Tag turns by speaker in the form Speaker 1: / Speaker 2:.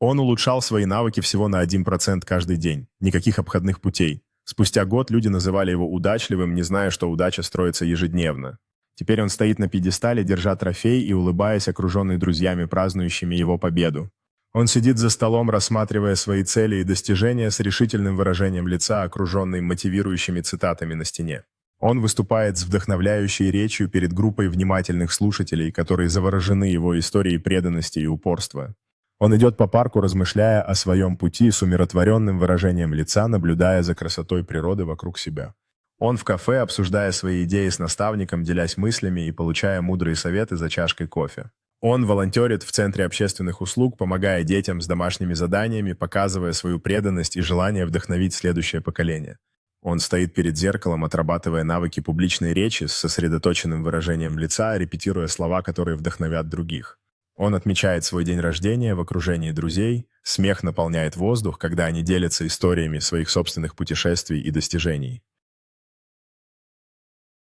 Speaker 1: Он улучшал свои навыки всего на 1% каждый день. Никаких обходных путей. Спустя год люди называли его удачливым, не зная, что удача строится ежедневно. Теперь он стоит на пьедестале, держа трофей и улыбаясь, окруженный друзьями, празднующими его победу. Он сидит за столом, рассматривая свои цели и достижения с решительным выражением лица, окруженный мотивирующими цитатами на стене. Он выступает с вдохновляющей речью перед группой внимательных слушателей, которые заворожены его историей преданности и упорства. Он идет по парку, размышляя о своем пути с умиротворенным выражением лица, наблюдая за красотой природы вокруг себя. Он в кафе, обсуждая свои идеи с наставником, делясь мыслями и получая мудрые советы за чашкой кофе. Он волонтерит в Центре общественных услуг, помогая детям с домашними заданиями, показывая свою преданность и желание вдохновить следующее поколение. Он стоит перед зеркалом, отрабатывая навыки публичной речи с сосредоточенным выражением лица, репетируя слова, которые вдохновят других. Он отмечает свой день рождения в окружении друзей, смех наполняет воздух, когда они делятся историями своих собственных путешествий и достижений.